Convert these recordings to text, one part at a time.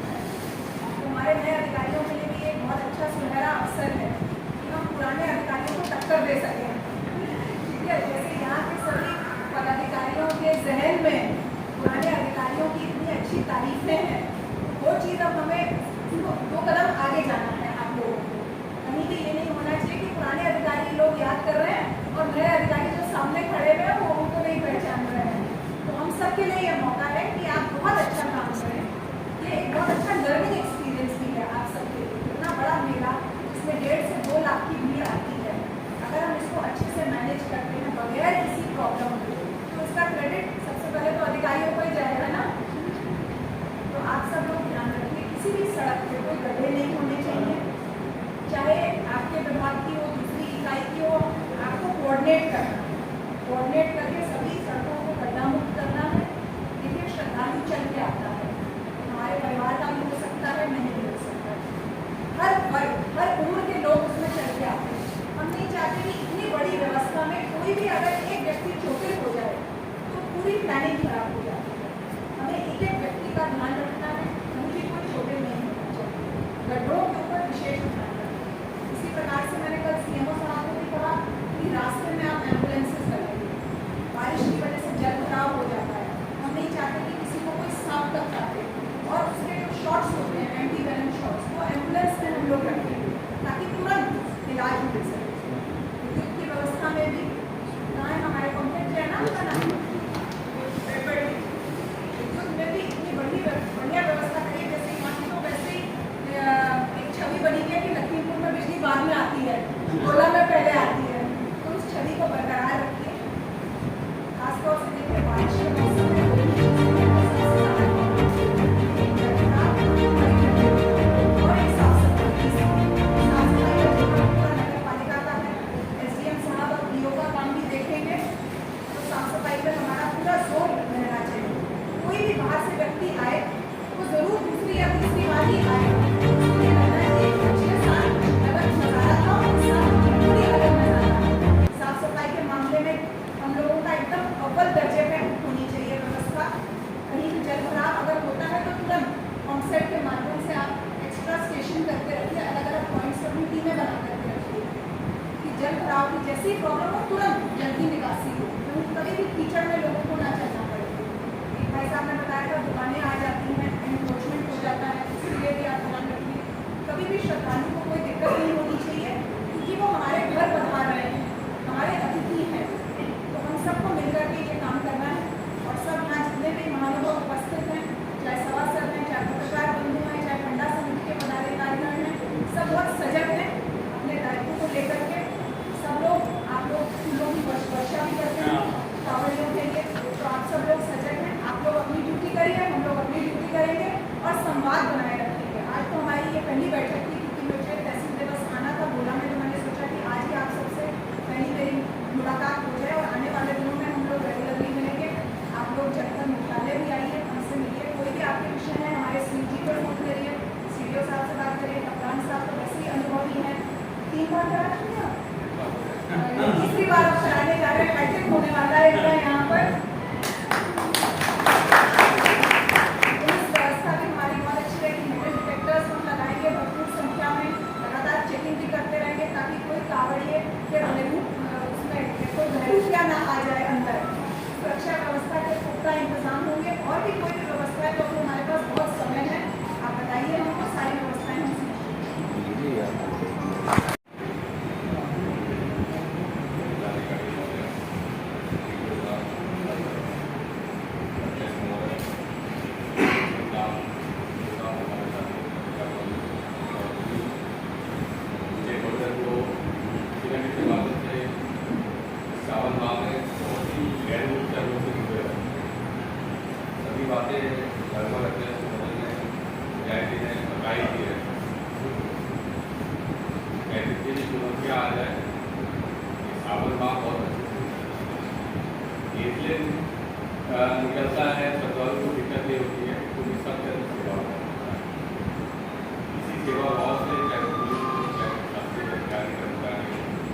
हमारे नए अधिकारियों के लिए भी एक बहुत अच्छा सुनहरा अवसर है कि हम पुराने अधिकारियों को टक्कर दे सकें। ठीक है, जैसे यहाँ के सभी पदाधिकारियों के जहन में पुराने अधिकारियों की इतनी अच्छी तारीफें हैं, वो चीज़ अब हमें दो कदम आगे जाना है। आप लोगों को कहीं भी ये नहीं होना चाहिए कि पुराने अधिकारी लोग याद कर रहे हैं और नए अधिकारी जो सामने खड़े हुए हैं वो उनको नहीं पहचान रहे हैं। तो हम सबके लिए ये मौका है कि आप बहुत अच्छा काम करें। ये एक बहुत अच्छा लर्निंग एक्सपीरियंस भी है आप सबके लिए। इतना बड़ा मेला इसमें 1.5 से 2 लाख की भीड़ आती है, अगर हम इसको अच्छे से मैनेज करते हैं बगैर किसी प्रॉब्लम के, तो इसका क्रेडिट सबसे पहले तो अधिकारियों को ही जाएगा ना। तो आप सब लोग ध्यान रखिए, किसी भी सड़क पे कोई गड्ढे नहीं होने चाहिए, चाहे आपके विभाग की हो, दूसरी इकाई की हो। आपको कोऑर्डिनेट करके सभी सड़कों को गड्ढा मुक्त करना है। देखिए, श्रद्धालु चल के आता है, हमारे परिवार का भी हो सकता है, नहीं भी हो सकता है। हर वर्ग, हर उम्र के लोग उसमें चल के आते हैं। हम नहीं चाहते कि इतनी बड़ी व्यवस्था में कोई भी अगर एक व्यक्ति चोटिल हो जाए तो पूरी प्लानिंग खराब हो जाती है। हमें एक एक व्यक्ति का ध्यान रखना है, कहीं भी कोई चोटिल नहीं होना चाहिए। गड्ढों के ऊपर विशेष ध्यान रखें। इसी प्रकार से मैंने कल सीएमओ साहब को भी कहा कि रास्ते में आप एम्बुलेंसेस लगाइए। बारिश की वजह से जल भराव हो जाता है, हम नहीं चाहते कि किसी को कोई सांप तक काटे। और उसके जो शॉट्स होते हैं, एंटी वेनम शॉट्स, वो एम्बुलेंस में हम लोग रखते हैं ताकि तुरंत इलाज मिल सके। विद्युत की व्यवस्था में भी कहाँ है हमारे कॉम्प्लेक्स है ना, उसका नाम विद्युत में भी इतनी बढ़िया व्यवस्था करिए। जैसे यहाँ की तो वैसे ही एक छवि बनी है कि लखीमपुर में बिजली बाद में आती है, गोला में पहले आती है, तो उस छवि को बरकरार रखिए। खासतौर से देखिए, बारिश के मौसम में सेट के माध्यम से आप एक्स्ट्रा स्टेशन करके रखिए, अलग अलग पॉइंट्स अपनी टीमें बना करके रखिए कि जल भराव की जैसी प्रॉब्लम हो तुरंत जल्दी निकासी हो, कभी भी कीचड़ में लोगों को ना चलना पड़े। एक भाई साहब ने बताया था दुकानें आ जाती हैं, एनक्रोचमेंट हो जाता है, इसलिए भी आप ध्यान रखिए। कभी भी श्रद्धालु को कोई दिक्कत नहीं होनी चाहिए, क्योंकि वो हमारे घर पधार रहे हैं, हमारे अतिथि हैं, तो हम सबको मिलकर के ये काम करना है। और सब यहाँ जितने भी महानुभाव उपस्थित हैं, चाहे सभासद हैं, चाहे पत्रकार बंधु हैं, चाहे पंडा समिति के पदाधिकारी हैं, सब बहुत सजग हैं अपने दायित्व को लेकर के। सब लोग, आप लोग फूलों की वर्षा भी करते हैं कांवड़ियों के लिए, तो आप सब लोग सजग हैं। आप लोग अपनी ड्यूटी करिए, हम लोग अपनी ड्यूटी करेंगे और संवाद बनाए रखेंगे। आज तो हमारी ये पहली बैठक थी, क्योंकि मुझे तहसील दिवस आना था बोला में, तो मैंने सोचा कि आज ही आप सबसे पहली मेरी मुलाकात हो जाए, और आने वाले दिनों में हम लोग रेगुलरली मिलेंगे। आप लोग जब मुख्यालय भी आइए, हमसे मिलिए, कोई भी आपके विषय है हमारे सी जी पर फोन करिए, सीडीओ साहब से बात करिए, कप्तान साहब तो वैसे ही अनुभवी हैं, 3 बार करा चुके हैं, तीसरी बार आप कराने जा रहे हैं, हैट्रिक होने वाला है इनका यहाँ पर। पुलिस व्यवस्था भी हमारी बहुत अच्छी है कि मेटल डिटेक्टर्स हम लगाएंगे भरपूर संख्या में, लगातार चेकिंग भी करते रहेंगे ताकि कोई कावड़िए के उसमें कोई घरेलूया ना आ जाए अंदर। सुरक्षा व्यवस्था के पुख्ता इंतजाम होंगे, और भी कोई भी व्यवस्था है तो हमारे पास बहुत समय है, आप बताइए हमको, सारी व्यवस्थाएं हम बातें लगभग रखने जाए बताई गई है। ऐसी चुनौतियाँ आ जाए, सावन माह बहुत अच्छी इसलिए निकलता है, श्रद्धालु को दिक्कत नहीं होती है, क्योंकि सब जगह सेवा होता है। इसी सेवा भाव से चाहे पुलिस हो, चाहे शासकीय अधिकारी कर्मचारी,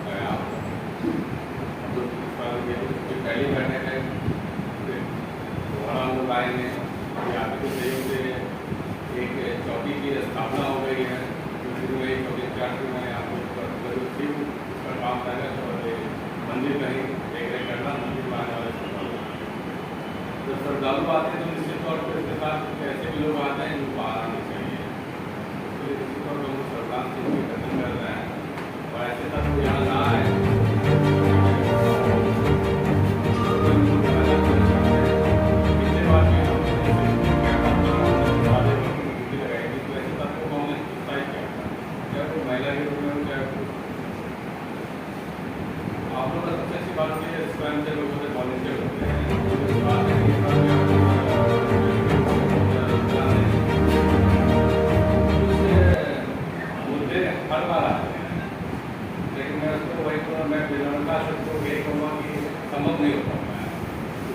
चाहे आप जो पहली बैठक है लोग आएंगे, आपके सहयोग से एक चौकी की स्थापना हो गई है, शुरू में 24 में आपको पर काम करेगा, और मंदिर कहीं देख रेख करना, मंदिर में आने वाले तो श्रद्धालु आते हैं तो निश्चित तौर पर इसके साथ ऐसे भी लोग आते हैं जिनको आना चाहिए, इसलिए निश्चित तौर पर हम सरकार से खत्म कर रहे हैं, और ऐसे तक वो यहाँ ना आए। आप लोग का सबसे अच्छी बात है स्वयं से लोगों से वॉलंटियर होते हैं, मुद्दे हर बार आते हैं, लेकिन मैं उसको वही कहूँगा, मैं विनम्रता से उसको यही कहूँगा कि संभव नहीं होता है,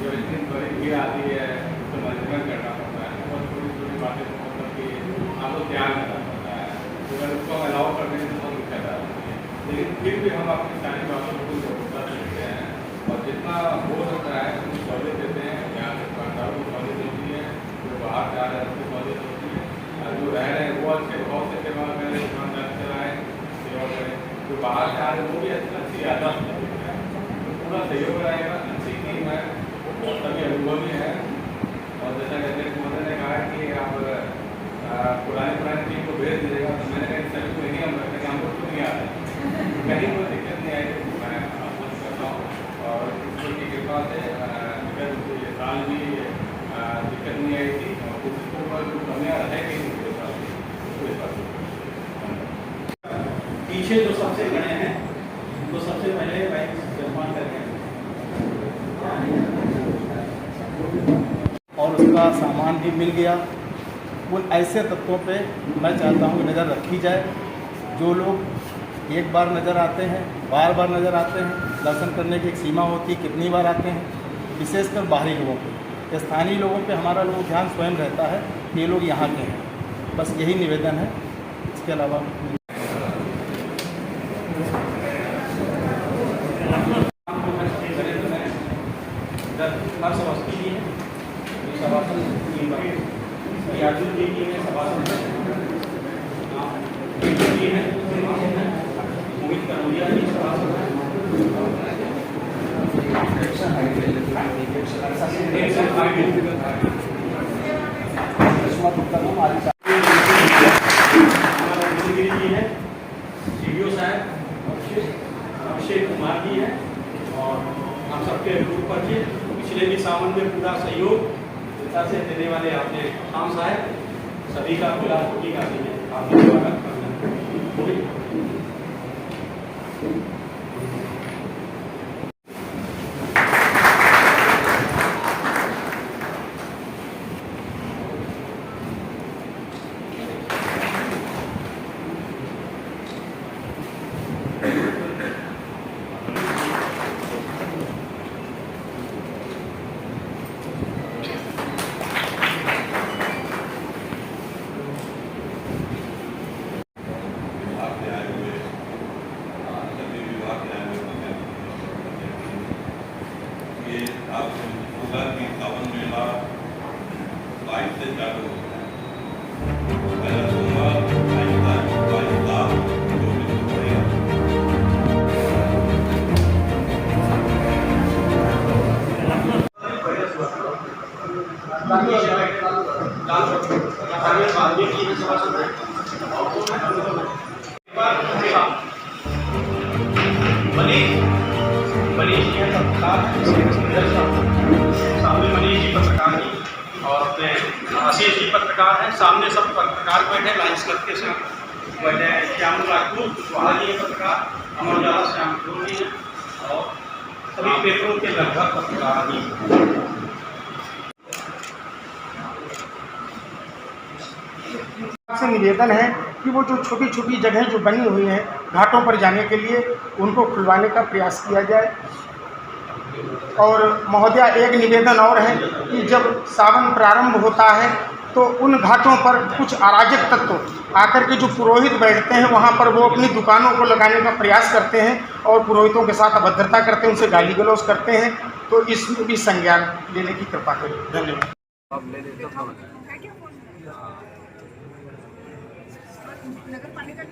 जब इतनी बड़ी भीड़ आती है उसको मैनेजमेंट करना पड़ता है, और छोटी छोटी बातें मतलब कि आपको ध्यान रखना पड़ता है, तो अगर उसको हम अलाउ करने में बहुत दिक्कत आती है, लेकिन फिर भी हम अपनी सारी बातों को जागरूकता देते हैं, और जितना हो सकता है उनको सहूलियत देते हैं। यहाँ से दुकानदारों को सहूलियत होती है, जो बाहर जा रहे हैं उसको सहूलियत होती है, और जो रह रहे हैं वो अच्छे भाव से सेवा करें, दुकानदार चलाएँ, सेवा करें, जो बाहर से आ रहे हैं वो भी अच्छी आदत है, तो पूरा सहयोग रहेगा। अच्छी टीम है, सभी अनुभवी है, और जैसा कि अध्यक्ष महोदय ने कहा कि आप पुरानी टीम को भेज दीजिएगा, तो मैंने कहा सभी को नहीं हम रखेंगे, हमको तो नहीं आ रहे, कहीं कोई दिक्कत नहीं आएगी, मैं आश्वस्त करता हूँ, और ईश्वर की कृपा से ये साल भी दिक्कत नहीं आई थी, और कुछ जो कमियाँ रहेगी पीछे जो सबसे बड़े हैं उनको सबसे पहले भाई जलपान करके और उसका सामान भी मिल गया। उन ऐसे तत्वों पे मैं चाहता हूँ नज़र रखी जाए, जो लोग एक बार नज़र आते हैं, बार बार नज़र आते हैं, दर्शन करने की एक सीमा होती है कितनी बार आते हैं, विशेषकर बाहरी लोगों पे। स्थानीय लोगों पे हमारा लोग ध्यान स्वयं रहता है कि ये लोग यहाँ के हैं, बस यही निवेदन है। इसके अलावा हर सभासद के लिए अर्जुन जी की हैं सभासद जी हैं मोहित कनौजिया जी सभासद हैं जी हैं सीडीओ साहब अभिषेक कुमार जी हैं और हम सबके ग्रुप पर जी पिछले भी सावन में पूरा सहयोग से देने वाले आपने खान साहब सभी का गुलाब कोटी का भी है आपने स्वागत करना। होगा कि सावन मेला 22 से चालू होता है। पहला सोमवार 22 तारीख 24 को पड़ेगा। सामने मनीष जी पत्रकार जी और अपने आशीष जी पत्रकार हैं। सामने सब पत्रकार बैठे लाइन्स करके से बैठे हैं। श्याम राजपूत कुशवाहा जी पत्रकार, अमर उजाला श्याम जी हैं और सभी पेपरों के लगभग पत्रकार जी। से निवेदन है कि वो जो छोटी छोटी जगह जो बनी हुई हैं घाटों पर जाने के लिए उनको खुलवाने का प्रयास किया जाए। और महोदया एक निवेदन और है कि जब सावन प्रारंभ होता है तो उन घाटों पर कुछ अराजक तत्व आकर के जो पुरोहित बैठते हैं वहाँ पर वो अपनी दुकानों को लगाने का प्रयास करते हैं और पुरोहितों के साथ अभद्रता करते हैं, उनसे गाली गलौज करते हैं। तो इसमें भी संज्ञान लेने की कृपा करें। धन्यवाद। नगर पालिका